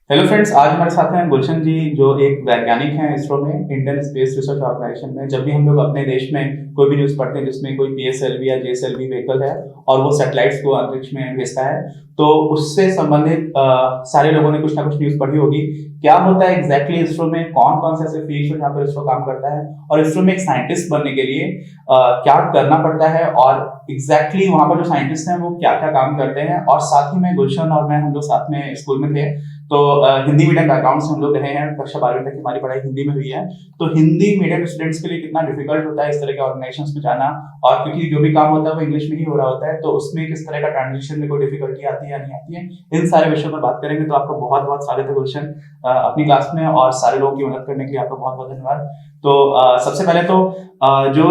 Hello friends, आज हमारे साथ हैं गुलशन जी, जो एक वैज्ञानिक हैं इसरो में, इंडियन स्पेस रिसर्च ऑर्गेनाइजेशन में। जब भी हम लोग अपने देश में कोई भी न्यूज़ पढ़ते हैं जिसमें कोई पीएसएलवी या जेएसएलवी व्हीकल है और वो सैटेलाइट्स को अंतरिक्ष में भेजता है, तो उससे संबंधित सारे लोगों ने कुछ ना कुछ न्यूज़ पढ़ी होगी। क्या होता है एग्जैक्टली इसरो में, कौन कौन से ऐसे फील्ड है जहाँ पर इसरो काम करता है, और इसरो में एक साइंटिस्ट बनने के लिए क्या करना पड़ता है, और एग्जैक्टली वहाँ पर जो साइंटिस्ट हैं वो क्या क्या काम करते हैं। और साथ ही में गुलशन और मैं, हम लोग साथ में स्कूल में थे, तो हिंदी मीडियम बैकग्राउंड से हम लोग रहे हैं। कक्षा 12वीं तक हमारी पढ़ाई हिंदी में हुई है। तो हिंदी मीडियम स्टूडेंट्स के लिए कितना डिफिकल्ट होता है इस तरह के ऑर्गेनाइजेशंस में जाना, और क्योंकि जो भी काम होता है वो इंग्लिश में ही हो रहा होता है, तो उसमें किस तरह का ट्रांजिशन में कोई डिफिकल्टी आती है या नहीं आती है, इन सारे विषयों पर बात करेंगे। तो आपका बहुत बहुत स्वागत है गुलशन अपनी क्लास में, और सारे लोगों की मदद करने के लिए आपका बहुत बहुत धन्यवाद। तो सबसे पहले तो जो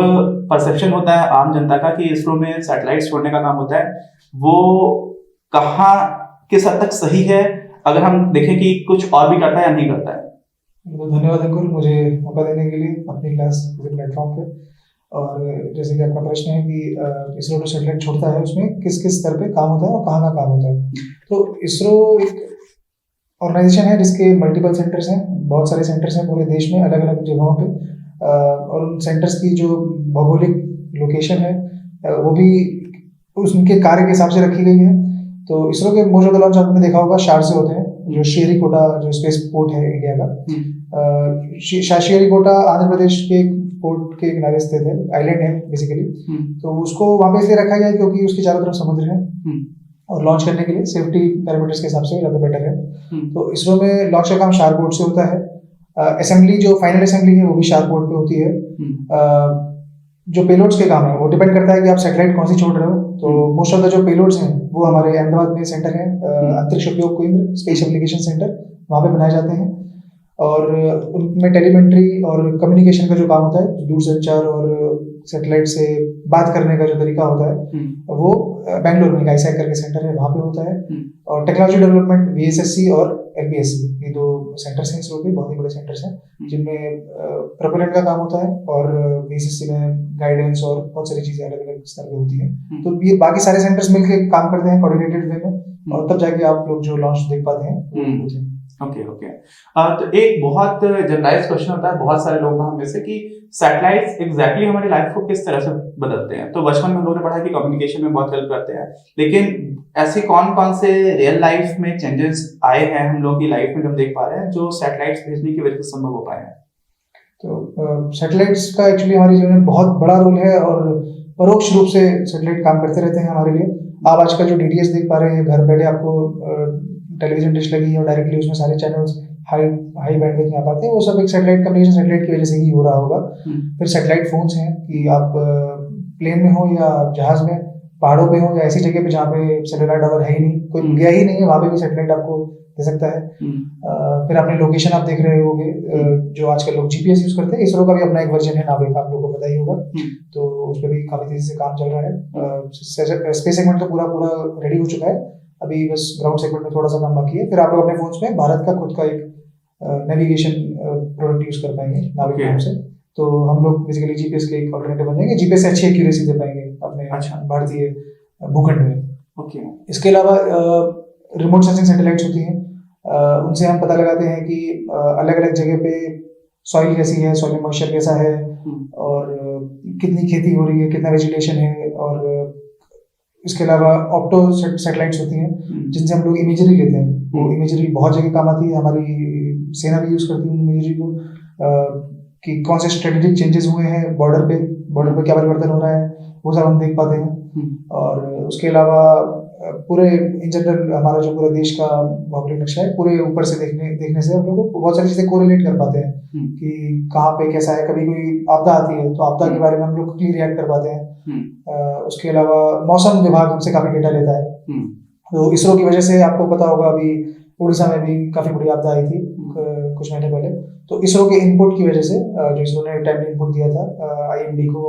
परसेप्शन होता है आम जनता का कि इसरो में सैटेलाइट छोड़ने का काम होता है, वो कहाँ किस हद तक सही है, अगर हम देखें कि कुछ और भी करता है या नहीं करता है। तो धन्यवाद अंकुर, मुझे मौका देने के लिए अपनी क्लास के प्लेटफॉर्म पे। और जैसे कि आपका प्रश्न है कि इसरो जो सैटेलाइट छोड़ता है उसमें किस किस स्तर पे काम होता है और कहाँ काम होता है। तो इसरो एक ऑर्गेनाइजेशन है जिसके मल्टीपल सेंटर्स हैं, बहुत सारे सेंटर्स हैं पूरे देश में अलग अलग जगहों पे। और उन सेंटर्स की जो भौगोलिक लोकेशन है वो भी उनके कार्य के हिसाब से रखी गई है। तो इसरो के मोस्ट ऑफ द लॉन्च आपने देखा होगा शार से होते हैं, जो श्रीहरिकोटा जो स्पेस पोर्ट है इंडिया का। श्रीहरिकोटा आंध्र प्रदेश के पोर्ट के किनारे स्थित है, आइलैंड है बेसिकली। तो उसको वहां पे इसलिए रखा गया है क्योंकि उसके चारों तरफ समुद्र है, और लॉन्च करने के लिए सेफ्टी पैरामीटर्स के हिसाब से ज्यादा बेटर है। तो इसरो में लॉन्च का काम शार पोर्ट से होता है। असेंबली जो फाइनल असेंबली है वो भी शार पोर्ट पे होती है। जो पेलोड्स के काम है वो डिपेंड करता है कि आप सैटेलाइट कौन सी छोड़ रहे हो। तो मोस्ट ऑफ द जो पेलोड्स हैं वो हमारे अहमदाबाद में सेंटर है, अंतरिक्ष उपयोग केंद्र, स्पेस एप्लीकेशन सेंटर, वहाँ पे बनाए जाते हैं। और उनमें टेलीमेंट्री और कम्युनिकेशन का जो काम होता है, दूरसंचार और सैटेलाइट से बात करने का जो तरीका होता है, वो बेंगलोर में आईसैक करके सेंटर है, वहाँ पे होता है। और टेक्नोलॉजी डेवलपमेंट वीएसएससी और एलपीएससी, ये दो सेंटर्स हैं इसरो के, बहुत ही बड़े सेंटर्स हैं जिनमें प्रोपेलेंट का काम होता है, और वीएसएससी में गाइडेंस और बहुत सारी चीजें अलग अलग स्तर पे होती हैं। तो ये बाकी सारे सेंटर्स मिलकर काम करते हैं कोऑर्डिनेटेड वे में, और तब जाके आप लोग जो लॉन्च देख पाते हैं वो होते हैं। ओके। तो एक बहुत जनरलाइज क्वेश्चन होता है बहुत सारे लोगों का हम में से, कि सैटेलाइट्स एग्जैक्टली हमारी लाइफ को किस तरह से बदलते हैं। तो बचपन में हम लोगों ने पढ़ा कि कम्युनिकेशन में बहुत हेल्प करते हैं, लेकिन ऐसे कौन कौन से रियल लाइफ में चेंजेस आए हैं हम लोग की लाइफ में जो हम देख पा रहे हैं, जो सैटेलाइट्स भेजने की वजह से संभव हो पाए हैं। तो सैटेलाइट्स का एक्चुअली हमारे जीवन में बहुत बड़ा रोल है, और परोक्ष रूप से सैटेलाइट काम करते रहते हैं हमारे लिए। आप आजकल जो डीटीएच देख पा रहे हैं, घर बैठे आपको टेलीविजन डिश लगी है और डायरेक्टली उसमें सारे चैनल्स हाई बैंडविड्थ में आ पाते हैं, वो सब एक सैटेलाइट कम्युनिकेशन सैटेलाइट की वजह से ही हो रहा होगा। फिर सैटेलाइट फोन्स हैं कि आप प्लेन में हो या जहाज में, पहाड़ों पे हो या ऐसी जगह पे जहाँ पे सेलुलर टावर है ही नहीं, कोई गया ही नहीं है, वहाँ पे भी सैटेलाइट आपको दे सकता है। फिर अपनी लोकेशन आप देख रहे होंगे, जो आजकल लोग जीपीएस यूज करते हैं, इसरो का भी अपना एक वर्जन है नाविक, आप लोगों को पता ही होगा। तो उस पर भी काफी तेजी से काम चल रहा है। स्पेस सेगमेंट तो पूरा रेडी हो चुका है, अभी बस ग्राउंड सेगमेंट में थोड़ा सा काम बाकी है। फिर आप लोग अपने फोन्स में भारत का खुद का एक नेविगेशन प्रोडक्ट यूज कर पाएंगे नाविक नाम से। तो हम लोग बेसिकली जीपीएस के एक ऑल्टरनेटिव बन जाएंगे, जीपीएस से अच्छी एक्यूरेसी दे पाएंगे अपने भारतीय भूखंड में। इसके अलावा रिमोट सेंसिंग सैटेलाइट्स होती हैं, उनसे हम पता लगाते हैं कि अलग अलग जगह पे सॉइल कैसी है, सॉइल में मॉइस्चर कैसा है, और कितनी खेती हो रही है, कितना वेजिटेशन है। और इसके अलावा ऑप्टो सैटेलाइट्स होती हैं जिनसे हम लोग इमेजरी लेते हैं। वो इमेजरी बहुत जगह काम आती है, हमारी सेना भी यूज करती है इमेजरी को, कि कौन से स्ट्रेटेजिक चेंजेस हुए हैं बॉर्डर पे क्या परिवर्तन हो रहा है, वो सब हम देख पाते हैं। और उसके अलावा पूरे इन जनरल हमारा जो पूरा देश का भौगोलिक नक्शा है, पूरे ऊपर से देखने से हम लोग बहुत सारी चीजें कोरिलेट कर पाते हैं कि कहाँ पे कैसा है। कभी कोई आपदा आती है तो आपदा के बारे में हम लोग क्लियर रिएक्ट कर पाते हैं। उसके अलावा मौसम विभाग हमसे काफी डेटा लेता है। तो इसरो की वजह से आपको पता होगा, अभी उड़ीसा में भी काफी बड़ी आपदा आई थी कुछ महीने पहले। तो इसरो के इनपुट की वजह से, जो इसरो ने टाइमली इनपुट दिया था आईएमडी को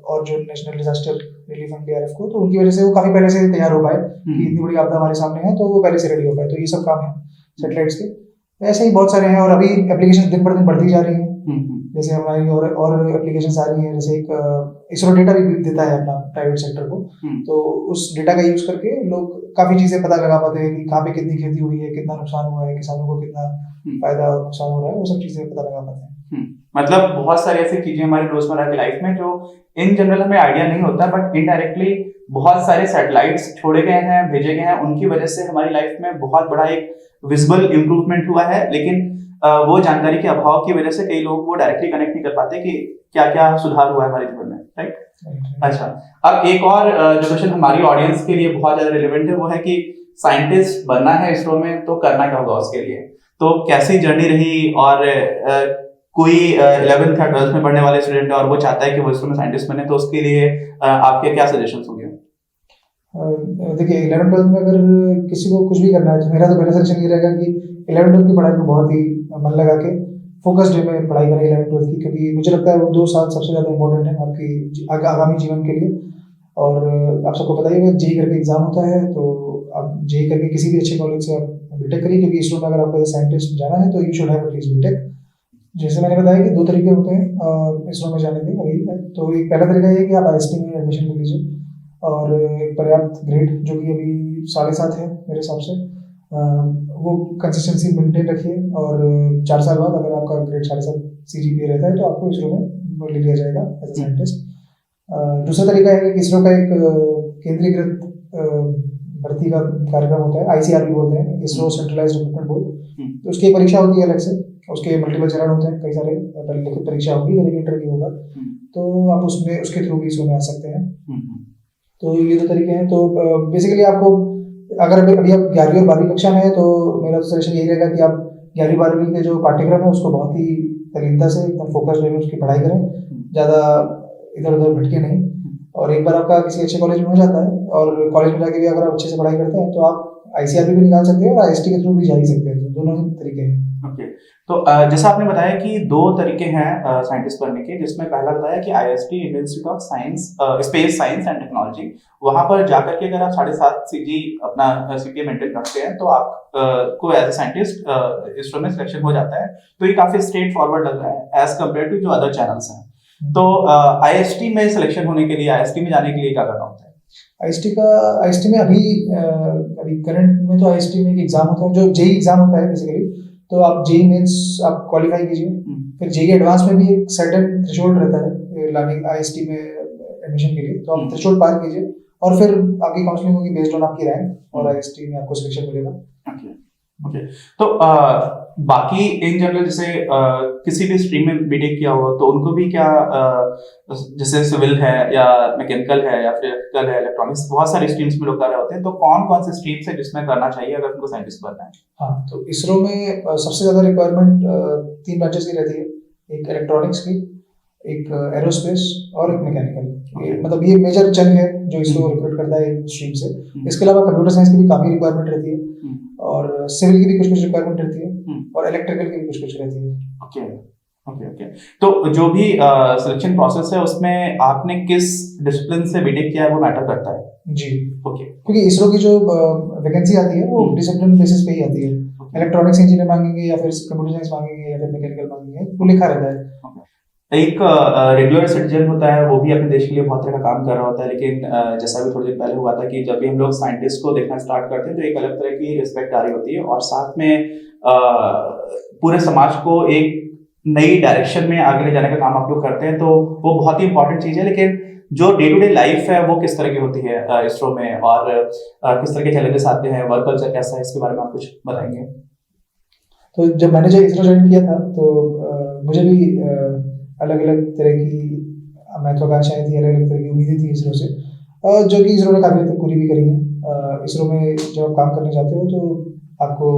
और जो national disaster relief and DRF को, तो उनकी वजह से वो काफी पहले से तैयार हो पाए कि इतनी बड़ी आपदा हमारे सामने है, तो वो पहले से रेडी हो पाए। तो ये सब काम है सैटेलाइट्स के। ऐसे ही बहुत सारे हैं, और अभी एप्लीकेशन दिन पर दिन बढ़ती जा रही है। जैसे हमारी और एप्लीकेशंस आ रही हैं, जैसे एक इसरो डेटा भी देता है अपना प्राइवेट सेक्टर को, तो उस डेटा का यूज करके लोग काफी चीजें पता लगा पाते हैं कि कहाँ पे कितनी खेती हुई है, कितना नुकसान हुआ है, किसानों को कितना फायदा और नुकसान हो रहा है, वो सब चीजें पता लगा पाते हैं। मतलब बहुत सारी ऐसी चीजें हमारी रोजमर्रा की लाइफ में जो इन जनरल हमें आइडिया नहीं होता, बट इनडायरेक्टली बहुत सारे सैटेलाइट्स छोड़े गए हैं, भेजे गए हैं, उनकी वजह से हमारी लाइफ में बहुत बड़ा एक विजिबल इंप्रूवमेंट हुआ है। लेकिन वो जानकारी के अभाव की वजह से कई लोग वो डायरेक्टली कनेक्ट नहीं कर पाते कि क्या क्या सुधार हुआ है हमारे जीवन में, राइट? अच्छा, अब एक और जो क्वेश्चन हमारी ऑडियंस के लिए बहुत ज्यादा रिलेवेंट है वो है कि साइंटिस्ट बनना है इसरो में तो करना क्या होगा उसके लिए? तो कैसी जर्नी रही, और कोई 11th या 12th में पढ़ने वाले स्टूडेंट है और वो चाहता है कि वो इसरो में साइंटिस्ट बने, तो उसके लिए आपके क्या सजेशंस होंगे? देखिए 11th-12th में अगर किसी को कुछ भी करना है तो मेरा तो पहला सजेशन ये रहेगा कि 11th-12th की पढ़ाई को बहुत ही मन लगा के फोकस्ड वे में पढ़ाई करें 11th-12th की, क्योंकि मुझे लगता है वो 2 साल सबसे ज़्यादा इंपॉर्टेंट है आपकी आगामी जीवन के लिए। और आप सबको पता ही होगा जेईई करके एग्जाम होता है, तो आप जेईई करके किसी भी अच्छे कॉलेज से आप बीटेक करिए, क्योंकि इसरो में अगर आपको साइंटिस्ट जाना है तो you should have at least BTech. जैसे मैंने बताया कि 2 तरीके होते हैं इसरो में जाने के अभी। तो एक पहला तरीका ये है कि आप आईएसटी में एडमिशन ले लीजिए, और एक पर्याप्त ग्रेड जो कि अभी 7.5 है मेरे हिसाब से, वो कंसिस्टेंसी मेंटेन रखिए, और 4 साल बाद अगर आपका ग्रेड 7.5 CGPA रहता है तो आपको इसरो में ले लिया जाएगा एज ए साइंटिस्ट। दूसरा तरीका है कि इसरो का एक केंद्रीकृत भर्ती का कार्यक्रम होता है, ICRB बोलते हैं, इसरो सेंट्रलाइज्ड रिक्रूटमेंट बोर्ड। तो उसकी परीक्षा होती है अलग से, उसके मल्टीपल चरण होते हैं, कई सारे, पहले लिखित परीक्षा होगी, फिर इंटरव्यू होगा, तो आप उसमें उसके थ्रू भी इसरो में आ सकते हैं। तो ये 2 तरीके हैं। तो बेसिकली आपको अगर अभी आप 11वीं और 12वीं कक्षा में है तो मेरा तो सजेशन यही रहेगा कि आप 11वीं 12वीं के जो पाठ्यक्रम है उसको बहुत ही तल्लीनता से एकदम फोकस वे में उसकी पढ़ाई करें, ज़्यादा इधर उधर भटके नहीं। और एक बार आपका किसी अच्छे कॉलेज में हो जाता है, और कॉलेज में जाके भी अगर आप अच्छे से पढ़ाई करते हैं तो आप ICRB भी निकाल सकते हैं और IST के थ्रू भी जा ही सकते हैं, तो दोनों ही तरीके हैं। ओके, तो जैसा आपने बताया कि 2 तरीके हैं साइंटिस्ट बनने के, जिसमें पहला बताया कि IST, Indian institute of science, space science and technology, वहां पर जाकर के अगर आप 7.5 CG अपना CPA मेंटेन रखते हैं तो आप को एज ए साइंटिस्ट इसरो में सिलेक्शन हो जाता है। तो ये काफी स्ट्रेट फॉरवर्ड लग रहा है एज कम्पेयर टू जो अदर चैनल्स हैं। तो IST में सिलेक्शन होने के लिए, IST में जाने के लिए क्या करना होता है? IST में अभी करंट में तो IST में एक एग्जाम होता है जो जेईई एग्जाम होता है बेसिकली। तो आप जेईई मेंस आप क्वालिफाई कीजिए, फिर जेईई एडवांस में भी एक सर्टेन थ्रेशोल्ड रहता है लर्निंग IST में एडमिशन के लिए, तो आप थ्रेशोल्ड पार कीजिए और फिर आपकी काउंसलिंग होगी बेस्ड ऑन आपकी रैंक, और IST में आपको सिलेक्शन मिलेगा। ओके, तो बाकी इन जनरल जैसे किसी भी स्ट्रीम में बीटेक किया हो तो उनको भी क्या जैसे सिविल है या मैकेनिकल है या फिर इलेक्ट्रिकल है, इलेक्ट्रॉनिक्स, बहुत सारे स्ट्रीम्स में लोग कर रहे होते हैं, तो कौन कौन से स्ट्रीम से जिसमें करना चाहिए अगर उनको साइंटिस्ट बनना है? हाँ, तो इसरो में सबसे ज्यादा रिक्वायरमेंट 3 ब्रांचेस की रहती है, एक इलेक्ट्रॉनिक्स की, एक एरोस्पेस और एक मैकेनिकल। मतलब ये मेजर चंक है जो इसरो रिक्रूट करता है स्ट्रीम से। इसके अलावा कंप्यूटर साइंस की भी काफी रिक्वायरमेंट रहती है, और सिविल की भी कुछ कुछ रिक्वायरमेंट रहती है, और इलेक्ट्रिकल की भी कुछ कुछ रहती है। ओके ओके ओके, तो जो भी सिलेक्शन प्रोसेस है उसमें आपने किस डिसिप्लिन से बीटेक किया है वो मैटर करता है? जी, ओके, क्योंकि इसरो की जो वैकेंसी आती है वो डिसिप्लिन बेसिस पे ही आती है। इलेक्ट्रॉनिक्स इंजीनियर मांगेंगे या फिर कंप्यूटर साइंस मांगेंगे या फिर मैकेनिकल मांगेंगे, वो लिखा रहता है। एक रेगुलर सिटीजन होता है वो भी अपने देश के लिए बहुत तरह का काम कर रहा होता है, लेकिन जैसा भी थोड़ी देर पहले हुआ था कि जब भी हम लोग साइंटिस्ट को देखना स्टार्ट करते हैं तो एक अलग तरह की रिस्पेक्ट आ रही होती है, और साथ में पूरे समाज को एक नई डायरेक्शन में आगे ले जाने का काम आप लोग करते हैं, तो वो बहुत ही इंपॉर्टेंट चीज है। लेकिन जो डे टू डे लाइफ है वो किस तरह की होती है इसरो में, और किस तरह के चैलेंजेस आते हैं, वर्क कल्चर कैसा है, इसके बारे में आप कुछ बताएंगे? तो जब मैंने जो इसरो ज्वाइन किया था तो मुझे भी अलग अलग तरह की महत्वाकांक्षाएं थी, अलग अलग तरह की उम्मीदें थी इसरो से, जो कि इसरो ने काफी हद तक पूरी भी करी है। इसरो में जब आप काम करने जाते हो तो आपको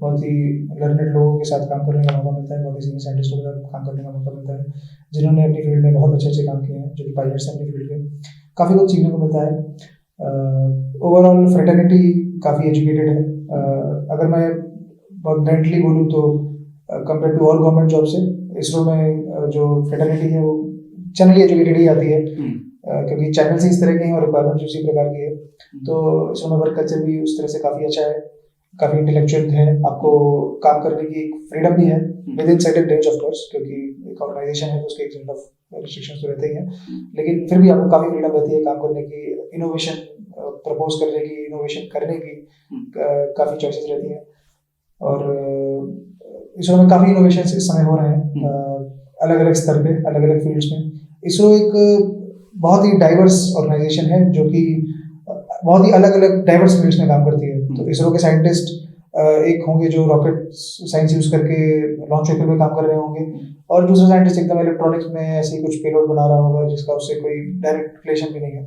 बहुत ही लर्नेड लोगों के साथ काम करने का मौका मिलता है, बहुत ही सीनियर साइंटिस्टों के साथ काम करने का मौका मिलता है जिन्होंने अपनी फील्ड में बहुत अच्छे अच्छे काम किए हैं, जो कि पायलट्स हैं अपनी फील्ड में। काफ़ी कुछ सीखने को मिलता है। ओवरऑल फ्रेटर्निटी काफ़ी एजुकेटेड है। अगर मैं बहुत ब्लंटली बोलूँ तो compare to all government job से इसरो में जो फ्रेटर्निटी है वो जनरली एजुकेटेड ही आती है, क्योंकि चैनल्स ही इस तरह के हैं और रिक्वायरमेंट्स उसी प्रकार की है। तो इसरो में वर्क कल्चर भी उस तरह से काफ़ी अच्छा है। काफ़ी इंटेलेक्चुअल है, आपको काम करने की फ्रीडम भी है with in certain range of course, क्योंकि एक ऑर्गेनाइजेशन है तो उसके एक सेट ऑफ रिस्ट्रिक्शंस तो रहते ही हैं, लेकिन फिर भी आपको काफ़ी फ्रीडम रहती है काम करने की, इनोवेशन प्रपोज करने की, इनोवेशन करने की काफ़ी चॉइसेस रहती हैं। और इसरो में काफ़ी इनोवेशन इस समय हो रहे हैं अलग अलग स्तर पे, अलग अलग फील्ड्स में। इसरो एक बहुत ही डाइवर्स ऑर्गेनाइजेशन है जो कि बहुत ही अलग अलग डाइवर्स फील्ड्स में काम करती है। तो इसरो के साइंटिस्ट एक होंगे जो रॉकेट साइंस यूज करके लॉन्च व्हीकल में काम कर रहे होंगे, और दूसरा साइंटिस्ट एकदम इलेक्ट्रॉनिक्स में ऐसे ही कुछ पेलोड बना रहा होगा जिसका उससे कोई डायरेक्ट रिलेशन भी नहीं है।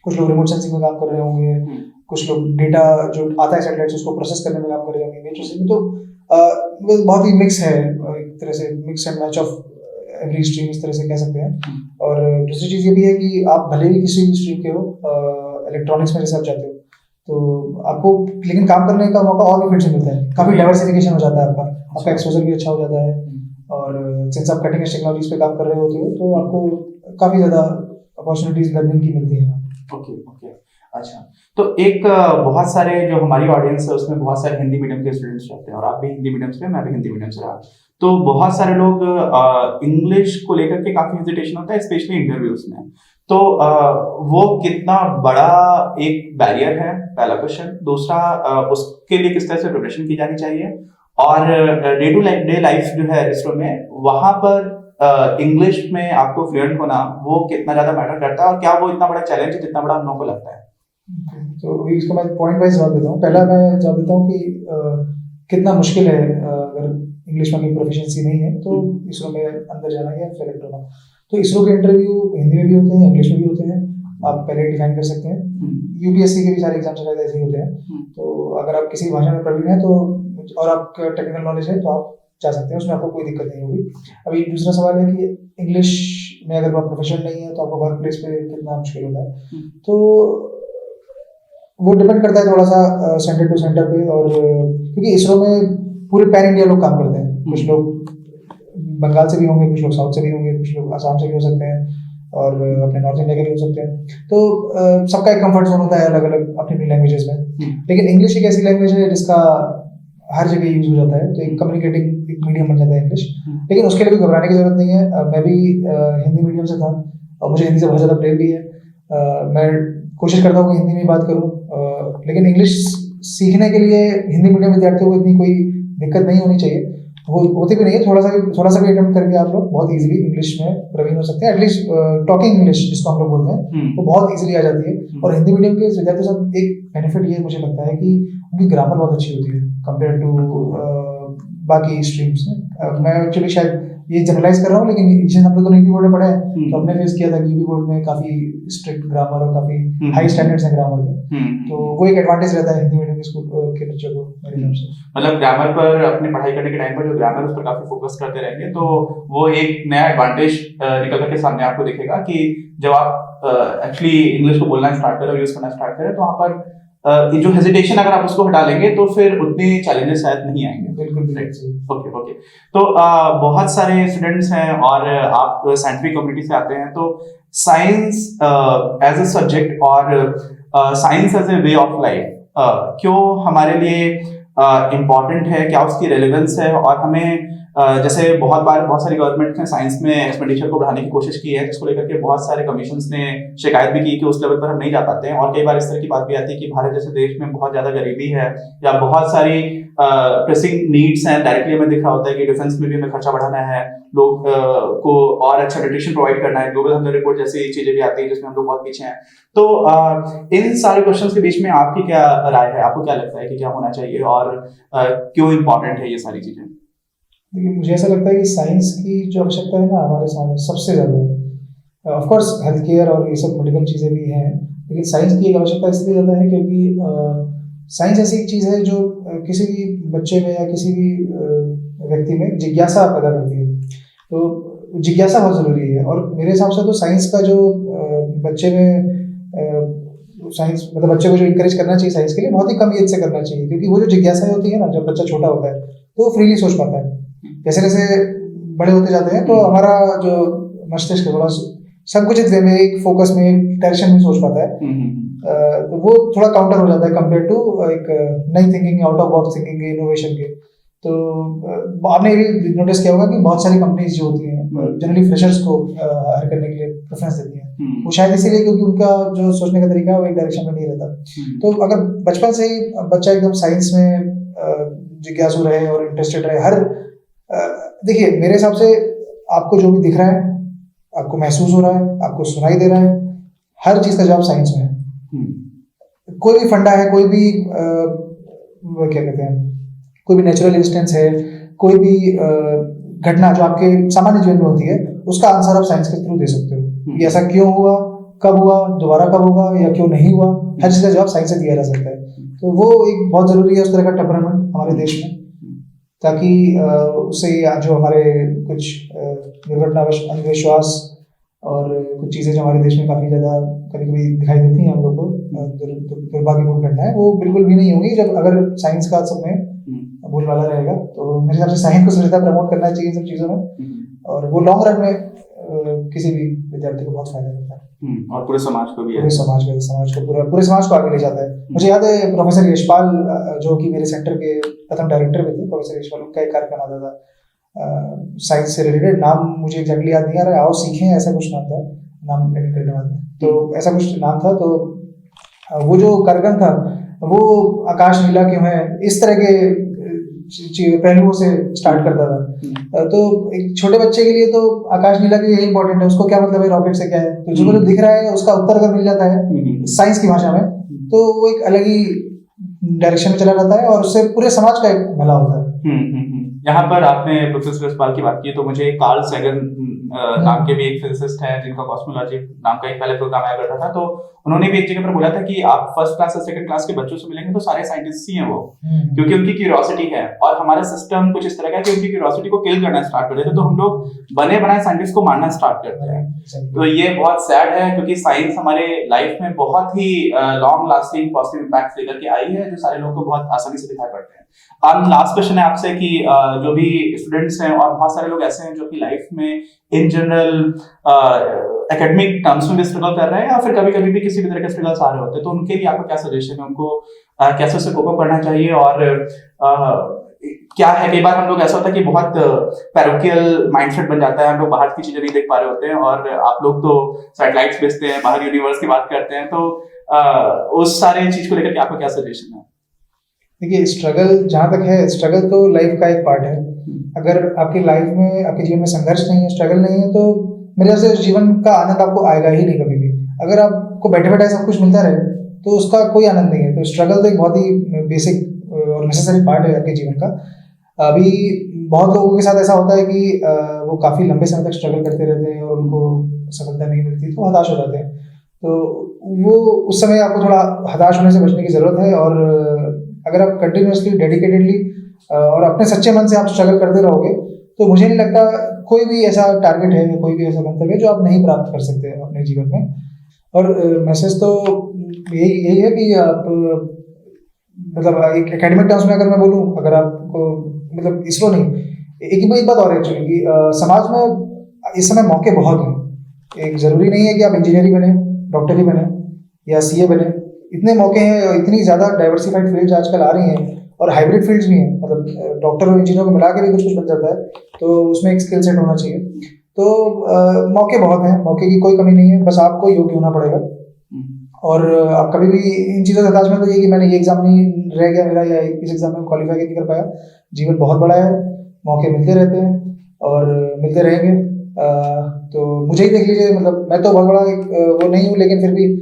कुछ लोग रिमोट सेंसिंग में काम कर रहे होंगे, कुछ लोग डेटा जो आता है सैटेलाइट से उसको प्रोसेस करने में काम कर रहे होंगे नेचर में। तो बहुत ही मिक्स है, एक तरह से mix and match of every stream इस तरह से कह सकते हैं। और दूसरी चीज़ ये भी है कि आप भले ही किसी भी स्ट्रीम के हो, इलेक्ट्रॉनिक्स में जैसे आप जाते हो तो आपको लेकिन काम करने का मौका और भी फील्ड से मिलता है, काफ़ी डाइवर्सिफिकेशन हो जाता है, आपका एक्सपोजर भी अच्छा हो जाता है। और सिंस आप कटिंग एज टेक्नोलॉजीज पे काम कर रहे होते हो तो आपको काफ़ी ज़्यादा अपॉर्चुनिटीज लर्निंग की मिलती है। ओके ओके, अच्छा। तो एक बहुत सारे जो हमारी ऑडियंस है उसमें बहुत सारे हिंदी मीडियम के स्टूडेंट्स रहते हैं, और आप भी हिंदी मीडियम से, मैं भी हिंदी मीडियम से रहा। तो बहुत सारे लोग इंग्लिश को लेकर के काफ़ी हेजिटेशन होता है, स्पेशली इंटरव्यूज में। तो वो कितना बड़ा एक बैरियर है, पहला क्वेश्चन। दूसरा, उसके लिए किस तरह से प्रिपरेशन की जानी चाहिए, और डे टू डे लाइफ जो है इसरो में, वहाँ पर इंग्लिश में आपको फ्लुएंट होना वो कितना ज़्यादा मैटर करता है, और क्या वो इतना बड़ा चैलेंज है जितना बड़ा हम लोगों को लगता है? तो इसको मैं पॉइंट वाइज जवाब देता हूँ। पहला मैं जवाब देता हूँ कि कितना मुश्किल है अगर इंग्लिश में प्रोफिशिएंसी नहीं है तो इसरो में अंदर जाना या सेलेक्ट होना। तो इसरो के इंटरव्यू हिंदी में भी होते हैं, इंग्लिश में भी होते हैं, आप पहले डिफाइन कर सकते हैं। यूपीएससी के भी सारे एग्जाम शायद ऐसे ही होते हैं। तो अगर आप किसी भाषा में प्रवीण है तो, और आपका टेक्निकल नॉलेज है तो आप जा सकते हैं, उसमें आपको कोई दिक्कत नहीं होगी। अभी दूसरा सवाल है कि इंग्लिश में अगर आप प्रोफेशनल नहीं है तो आपको वर्क प्लेस पे कितना मुश्किल होता है। तो वो डिपेंड करता है थोड़ा सा सेंटर टू सेंटर पे, और क्योंकि इसरो में पूरे पैन इंडिया लोग काम करते हैं, कुछ लोग बंगाल से भी होंगे, कुछ लोग साउथ से भी होंगे, कुछ लोग आसाम से भी हो सकते हैं, और अपने नॉर्थ इंडिया के भी हो सकते हैं। तो सबका एक कंफर्ट जोन होता है अलग अलग अपनी अपनी लैंग्वेजेस में। लेकिन इंग्लिश एक ऐसी लैंग्वेज है जिसका हर जगह यूज हो जाता है, तो एक कम्युनिकेटिंग एक मीडियम बन जाता है इंग्लिश। लेकिन उसके लिए भी घबराने की जरूरत नहीं है। मैं भी हिंदी मीडियम से था और मुझे हिंदी से बहुत ज़्यादा प्रेम भी है। मैं कोशिश करता हूँ कि हिंदी में बात करूँ, लेकिन इंग्लिश सीखने के लिए हिंदी मीडियम विद्यार्थियों को इतनी कोई दिक्कत नहीं होनी चाहिए, वो होती भी नहीं है। थोड़ा सा भी अटेम्प्ट करके आप लोग बहुत इजीली इंग्लिश में प्रवीण हो सकते हैं। एटलीस्ट टॉकिंग इंग्लिश जिसको हम लोग बोलते हैं वो बहुत इजीली आ जाती है। और हिंदी मीडियम के विद्यार्थियों के साथ एक बेनिफिट ये मुझे लगता है कि उनकी ग्रामर बहुत अच्छी होती है कंपेयर टू बाकी स्ट्रीम्स में। मैं एक्चुअली शायद ये जनरलाइज कर रहा हूँ, लेकिन जिस हम लोग को यूपी बोर्ड में पढ़ा है तो हमने फेस किया था कि यूपी बोर्ड में काफी स्ट्रिक्ट ग्रामर और काफी हाई स्टैंडर्ड्स हैं ग्रामर के। तो वो एक एडवांटेज रहता है हिंदी मीडियम के स्कूल के बच्चों को मेरे हिसाब से। मतलब ग्रामर पर अपनी पढ़ाई करने के टाइम पर जो ग्रामर उस पर काफी फोकस करते रहेंगे तो वो एक नया एडवांटेज निकल करके सामने आपको दिखेगा कि जब आप एक्चुअली इंग्लिश को बोलना स्टार्ट करें और यूज करना स्टार्ट करें तो वहाँ पर जो हेजिटेशन अगर आप उसको हटा लेंगे तो फिर उतने चैलेंजेस शायद नहीं आएंगे। बिल्कुल। Okay okay. तो बहुत सारे स्टूडेंट्स हैं और आप साइंटिफिक कम्युनिटी से आते हैं, तो साइंस एज अ सब्जेक्ट और science as a way of life क्यों हमारे लिए इम्पॉर्टेंट है, क्या उसकी रेलेवेंस है, और हमें जैसे बहुत सारी गवर्नमेंट ने साइंस में एक्सपेंडिचर को बढ़ाने की कोशिश की है, जिसको लेकर के बहुत सारे कमीशंस ने शिकायत भी की कि उस लेवल पर हम नहीं जा पाते हैं। और कई बार इस तरह की बात भी आती है कि भारत जैसे देश में बहुत ज्यादा गरीबी है या बहुत सारी प्रेसिंग नीड्स हैं, डायरेक्टली हमें दिख रहा होता है कि डिफेंस में भी हमें खर्चा बढ़ाना है, लोग को और अच्छा न्यूट्रिशन प्रोवाइड करना है, ग्लोबल हंगर रिपोर्ट जैसी चीजें भी आती है जिसमें हम लोग बहुत पीछे हैं। तो इन सारे क्वेश्चंस के बीच में आपकी क्या राय है, आपको क्या लगता है कि क्या होना चाहिए और क्यों इम्पोर्टेंट है ये सारी चीजें? देखिए, मुझे ऐसा लगता है कि साइंस की जो आवश्यकता है ना हमारे समाज में सबसे ज़्यादा है। ऑफ कोर्स हेल्थ केयर और ये सब मेडिकल चीज़ें भी हैं, लेकिन साइंस की एक आवश्यकता इसलिए ज़्यादा है क्योंकि साइंस ऐसी एक चीज़ है जो किसी भी बच्चे में या किसी भी व्यक्ति में जिज्ञासा पैदा करती है। तो जिज्ञासा बहुत ज़रूरी है, और मेरे हिसाब से तो साइंस का जो बच्चे में साइंस मतलब बच्चे को जो इंकरेज करना चाहिए साइंस के लिए बहुत ही कम एज से करना चाहिए, क्योंकि वो जो जिज्ञासा होती है ना, जब बच्चा छोटा होता है तो वो फ्रीली सोच पाता है। जैसे जैसे बड़े होते जाते हैं तो हमारा जो मस्तिष्क है थोड़ा संकुचित वे में, एक फोकस में, एक डायरेक्शन में सोच पाता है। तो वो थोड़ा काउंटर हो जाता है कंपेयर टू एक नई thinking, out of box thinking के, इनोवेशन के। तो आपने ये भी नोटिस किया होगा कि बहुत सारी कंपनीज जो होती हैं जनरली फ्रेशर्स को हायर करने के लिए प्रेफरेंस देती हैं। वो शायद इसीलिए क्योंकि उनका जो सोचने का तरीका है वो एक डायरेक्शन में नहीं रहता। तो अगर बचपन से ही बच्चा एकदम साइंस में जिज्ञासु रहे और इंटरेस्टेड रहे, देखिए मेरे हिसाब से आपको जो भी दिख रहा है, आपको महसूस हो रहा है, आपको सुनाई दे रहा है, हर चीज का जवाब साइंस में है। कोई भी फंडा है, कोई भी क्या कहते हैं, कोई भी नेचुरल इंस्टेंस है, कोई भी घटना जो आपके सामान्य जीवन में होती है, उसका आंसर आप साइंस के थ्रू दे सकते हो। ये ऐसा क्यों हुआ, कब हुआ, दोबारा कब होगा या क्यों नहीं हुआ, हर चीज का जवाब साइंस से दिया जा सकता है। तो वो एक बहुत जरूरी है उस तरह का टेम्परामेंट हमारे देश में, ताकि उससे जो हमारे कुछ दुर्घटनावश अंधविश्वास और कुछ चीजें जो हमारे देश में काफी ज्यादा कभी कभी दिखाई देती हैं हम लोग को, दुर्भाग्यपूर्ण घटनाएं, वो बिल्कुल भी नहीं होंगी जब अगर साइंस का सब में बोलबाला रहेगा। तो मेरे हिसाब से साइंस को सबसे ज्यादा प्रमोट करना चाहिए इन सब चीजों में, और वो लॉन्ग रन में किसी भी विद्यार्थी को बहुत फायदा करता है, और पूरे समाज को भी, पूरे समाज को आगे ले जाता है। मुझे याद है प्रोफेसर यशपाल, जो कि मेरे सेंटर के प्रथम डायरेक्टर भी थे, प्रोफेसर यशपाल, उनका एक कार्यक्रम आता था साइंस से रिलेटेड, नाम मुझे एग्जैक्टली याद नहीं आ रहा है, आओ सीखें ऐसा कुछ नाम था, नाम एडिट करने वाले, तो ऐसा कुछ नाम था। तो वो जो कार्यक्रम था वो आकाश नीला क्यों है, इस तरह के पहलुओं से स्टार्ट करता था। तो एक छोटे बच्चे के लिए तो आकाश नीला के यही इंपॉर्टेंट है, उसको क्या मतलब है रॉकेट से क्या है, तो जो दिख रहा है उसका उत्तर अगर मिल जाता है साइंस की भाषा में, तो वो एक अलग ही डायरेक्शन में चला जाता है और उससे पूरे समाज का एक भला होता है। यहाँ पर आपने प्रोफेसर यशपाल की बात की, तो मुझे कार्ल सैगन नाम के भी एक फिजिसिस्ट हैं जिनका कॉस्मोलॉजी नाम का एक पहले प्रोग्राम आया करता था, तो उन्होंने भी एक जगह पर बोला था कि आप फर्स्ट क्लास और सेकंड क्लास के बच्चों से मिलेंगे तो सारे साइंटिस्ट ही हैं वो, क्योंकि उनकी क्यूरियोसिटी है। और हमारा सिस्टम कुछ इस तरह का है कि उनकी क्यूरियोसिटी को किल करना स्टार्ट कर देते, तो हम लोग बने बनाए साइंटिस्ट को मारना स्टार्ट करते हैं। तो ये बहुत सैड है, क्योंकि साइंस हमारे लाइफ में बहुत ही लॉन्ग लास्टिंग पॉजिटिव इम्पैक्ट लेकर के आई है, जो सारे लोगों को बहुत आसानी से दिखाई पड़ते हैं। लास्ट क्वेश्चन है आपसे कि जो भी स्टूडेंट्स हैं और बहुत सारे लोग ऐसे हैं जो कि लाइफ में इन जनरल एकेडमिक टर्म्स में भी स्ट्रगल कर रहे हैं, या फिर कभी कभी भी किसी भी तरह के स्ट्रगल्स आ रहे होते हैं, तो उनके लिए आपका क्या सजेशन है, उनको कैसे उससे कोप अप करना चाहिए? और क्या है, कई बार हम लोग ऐसा होता है कि बहुत पैरोकियल माइंडसेट बन जाता है, हम लोग बाहर की चीजें नहीं देख पा रहे होते हैं, और आप लोग तो सैटेलाइट्स भेजते हैं, बाहर यूनिवर्स की बात करते हैं, तो उस सारे चीज को लेकर के आपका क्या सजेशन है? देखिए, स्ट्रगल जहाँ तक है, स्ट्रगल तो लाइफ का एक पार्ट है। अगर आपकी लाइफ में, आपके जीवन में संघर्ष नहीं है, स्ट्रगल नहीं है, तो मेरे ख्याल से जीवन का आनंद आपको आएगा ही नहीं कभी भी। अगर आपको बैठे बैठे सब कुछ मिलता रहे तो उसका कोई आनंद नहीं है। तो स्ट्रगल तो एक बहुत ही बेसिक और नेसेसरी पार्ट है आपके जीवन का। अभी बहुत लोगों के साथ ऐसा होता है कि वो काफ़ी लंबे समय तक स्ट्रगल करते रहते हैं और उनको सफलता नहीं मिलती, तो हताश हो जाते हैं। तो वो उस समय आपको थोड़ा हताश होने से बचने की ज़रूरत है, और अगर आप कंटिन्यूअसली, डेडिकेटेडली और अपने सच्चे मन से आप स्ट्रगल करते रहोगे, तो मुझे नहीं लगता कोई भी ऐसा टारगेट है, कोई भी ऐसा गंतव्य है जो आप नहीं प्राप्त कर सकते अपने जीवन में। और मैसेज तो यही है कि आप, मतलब एक एकेडमिक टर्म्स में अगर मैं बोलूँ, अगर आपको, मतलब इसरो नहीं, एक बात और है एक्चुअली कि समाज में इस समय मौके बहुत हैं। एक ज़रूरी नहीं है कि आप इंजीनियर ही बने, डॉक्टर ही बने या सीए बने। इतने मौके हैं, इतनी ज़्यादा डाइवर्सिफाइड फील्ड्स आजकल आ रही हैं, और हाइब्रिड फील्ड्स भी हैं, मतलब डॉक्टर और इंजीनियर को मिला के भी कुछ बन जाता है, तो उसमें एक स्किल सेट होना चाहिए। तो मौके बहुत हैं, मौके की कोई कमी नहीं है, बस आपको योग्य होना पड़ेगा। और आप कभी भी इन चीज़ों से हताश मत होइए कि मैंने ये एग्जाम नहीं रह गया मेरा, या इस एग्जाम में क्वालिफाई नहीं कर पाया। जीवन बहुत बड़ा है, मौके मिलते रहते हैं और मिलते रहेंगे। तो मुझे ही देख लीजिए, मतलब मैं तो बहुत बड़ा एक वो नहीं हूँ, लेकिन फिर भी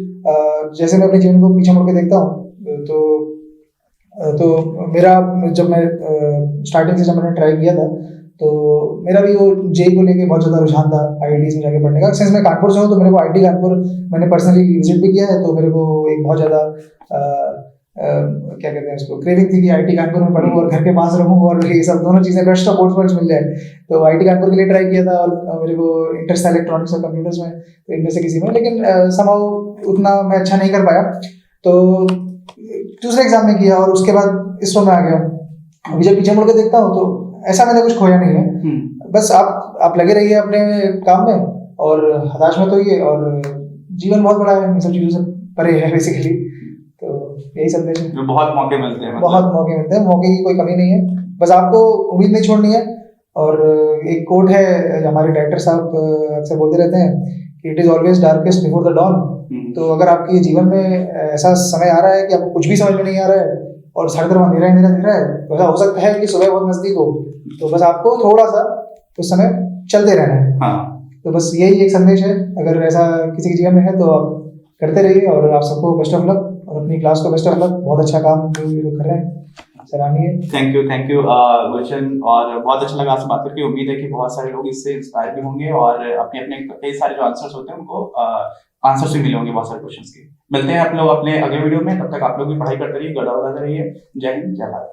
जैसे मैं अपने जीवन को पीछे मुड़ के देखता हूँ, तो मेरा, जब मैं स्टार्टिंग से जब मैंने ट्राई किया था, तो मेरा भी वो जेई को लेके बहुत ज़्यादा रुझान था, आईआईटीज़ में जाके पढ़ने का। सिंस मैं कानपुर से हूँ, तो मेरे को आईआईटी कानपुर मैंने पर्सनली विजिट भी किया है, तो मेरे को एक बहुत ज़्यादा क्या कहते हैं उसको, क्रेविंग थी कि आईआईटी कानपुर में पढ़ूँ और घर के पास रहूँ, और ये सब दोनों चीज़ें बेस्ट ऑफ बोथ वर्ल्ड्स मिल जाए। तो आईआईटी कानपुर के लिए ट्राई किया था, और मेरे को इंटरेस्ट था इलेक्ट्रॉनिक्स और कंप्यूटर्स में, तो इनमें से किसी में, लेकिन समहाउ उतना मैं अच्छा नहीं कर पाया। तो दूसरे एग्जाम में किया और उसके बाद इसरो में आ गया। अभी जब पीछे मुड़ के देखता हूँ तो ऐसा मैंने कुछ खोया नहीं है। बस आप लगे रहिए अपने काम में, और हताश मत होइए, और जीवन बहुत बड़ा है, इन सब चीज़ों से परे है बेसिकली। तो यही संदेश है। जो बहुत मौके मिलते हैं, बहुत मौके मिलते हैं, मौके की कोई कमी नहीं है, बस आपको उम्मीद नहीं छोड़नी है। और एक कोट है हमारे डायरेक्टर साहब अक्सर बोलते रहते हैं कि it is always darkest before the dawn. तो अगर आपके जीवन में ऐसा समय आ रहा है कि आपको कुछ भी समझ में नहीं आ रहा है और हर तरफ अंधेरा अंधेरा दिख रहा है, तो ऐसा हो सकता है कि सुबह बहुत नजदीक हो, तो बस आपको थोड़ा सा उस समय चलते रहना है। हाँ। तो बस यही एक संदेश है, अगर ऐसा किसी के जीवन में है तो आप करते रहिए, और आप सबको बेस्ट ऑफ लक, और अपनी क्लास को बेस्ट ऑफ लक। बहुत अच्छा काम जो ये लोग कर रहे हैं, सराहनीय। थैंक यू गुलशन, और बहुत अच्छा लगा आपसे बात करके। उम्मीद है कि बहुत सारे लोग इससे इंस्पायर भी होंगे और अपने अपने कई सारे जो आंसर्स होते हैं उनको आंसर्स भी मिले होंगे बहुत सारे क्वेश्चंस के। मिलते हैं आप लोग अपने अगले वीडियो में, तब तक आप लोग भी पढ़ाई करते रहिए, गड़ा रहिए। जय हिंद, जय भारत।